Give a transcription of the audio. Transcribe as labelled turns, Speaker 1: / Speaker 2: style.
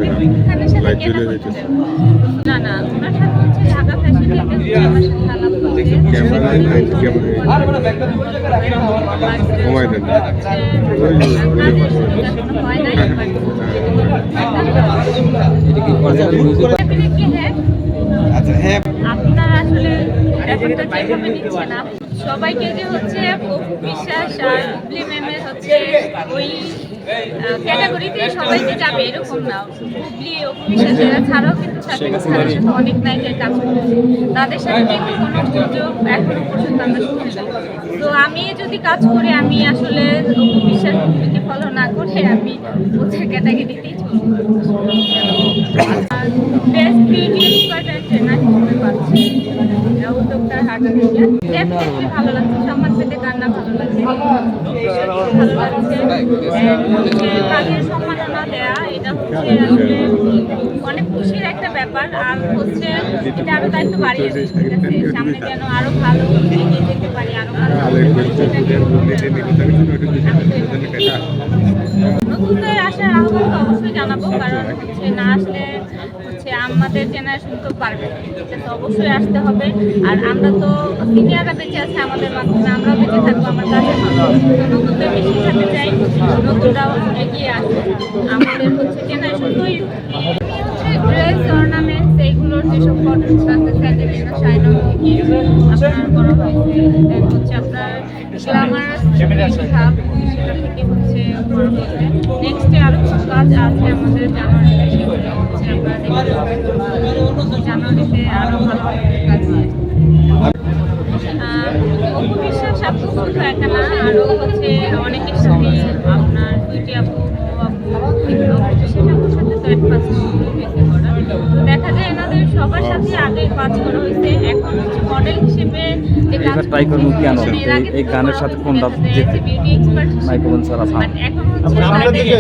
Speaker 1: রাফি খানের সাথে
Speaker 2: লাইট
Speaker 1: কেন
Speaker 2: জ্বলে
Speaker 1: করতে
Speaker 2: যাইতেছে।
Speaker 1: যাবো? না না, ওনার সাথে হচ্ছে ঢাকা ফ্যাশন উইকে হচ্ছে আমার সাথে আলাপ হচ্ছে।
Speaker 2: ক্যামেরা ঘুমাই দেন না।
Speaker 1: হয় নাই
Speaker 3: আচ্ছা হ্যাঁ
Speaker 1: আপনারা আসলে ব্যাপারটা যেভাবে নিচ্ছেন সবাইকে যে হচ্ছে অপু বিশ্বাস আর বুবলি ম্যামের হচ্ছে ওই ক্যাটাগরিতে সবাই যে যাবে এরকম না। বুবলি অপু বিশ্বাস এরা ছাড়াও কিন্তু সাথে সাথে অনেক নায়িকার কাজ করছে, তাদের সাথে কিন্তু কোনো সুযোগ এখনো পর্যন্ত আমরা শুনি না। তো আমি যদি কাজ করি আমি আসলে অপু বিশ্বাস বুবলিকে ফলো না করে আমি ওদের ক্যাটাগরিতেই চলবো। Best beauty expert and trainer হিসেবে পাচ্ছি উদ্যোক্তার হাট থেকে। ডেফিনেটলি ভালো লাগছে, সম্মান পেতে কান্না ভালো লাগছে, ভালো লাগছে। কাজের সম্মাননা দেয়া এটা হচ্ছে আসলে অনেক খুশির একটা ব্যাপার। আর হচ্ছে এটা আরো দায়িত্ব বাড়িয়ে দিচ্ছে, ঠিক আছে? সামনে যেন আরো ভালো এগিয়ে যেতে পারি, আরো ভালো নতুনদের আসার আহ্বান তো অবশ্যই জানাবো, কারণ হচ্ছে না আসলে হচ্ছে আমাদের জেনারেশন তো পারবে না, ঠিক আছে? অবশ্যই আসতে হবে। আর আমরা তো সিনিয়ররা বেঁচে আছে আমাদের মাধ্যমে, আমরাও বেঁচে থাকবো আমার কাজের মাধ্যমে। নতুনদের বেশি সাথে চাই, নতুনরাও এগিয়ে আসবে, আমাদের হচ্ছে জেনারেশন তৈরি হচ্ছে ড্রেস অর্নামেন্টস এইগুলোর যেসব কটন আছে স্যান্ডেলিনা শাইনা আপনার করা হয়েছে, দেন হচ্ছে আপনার গ্ল্যামারাস ভাব সেটা থেকে হচ্ছে করা হয়েছে। নেক্সটে আরো কিছু কাজ আছে আমাদের জানুয়ারিতে, সেগুলো হচ্ছে আপনারা দেখতে জানুয়ারিতে আরো ভালো কাজ আছে। অপু বিশ্বাস আপু শুধু একা না, আরো হচ্ছে অনেকের সাথে আপনার দুইটি আপু বিশেষ আপুর সাথে তো অ্যাডভান্স করা। তো দেখা যায় এনাদের সবার সাথে আগে কাজ করা হয়েছে, এখন হচ্ছে মডেল হিসেবে যে কাজ
Speaker 4: ট্রাই করবো কেন
Speaker 1: এর আগে
Speaker 4: এই গানের সাথে কোনটা
Speaker 1: বিউটি এক্সপার্ট
Speaker 4: মাইক্রোফোন ছাড়া
Speaker 1: এখন হচ্ছে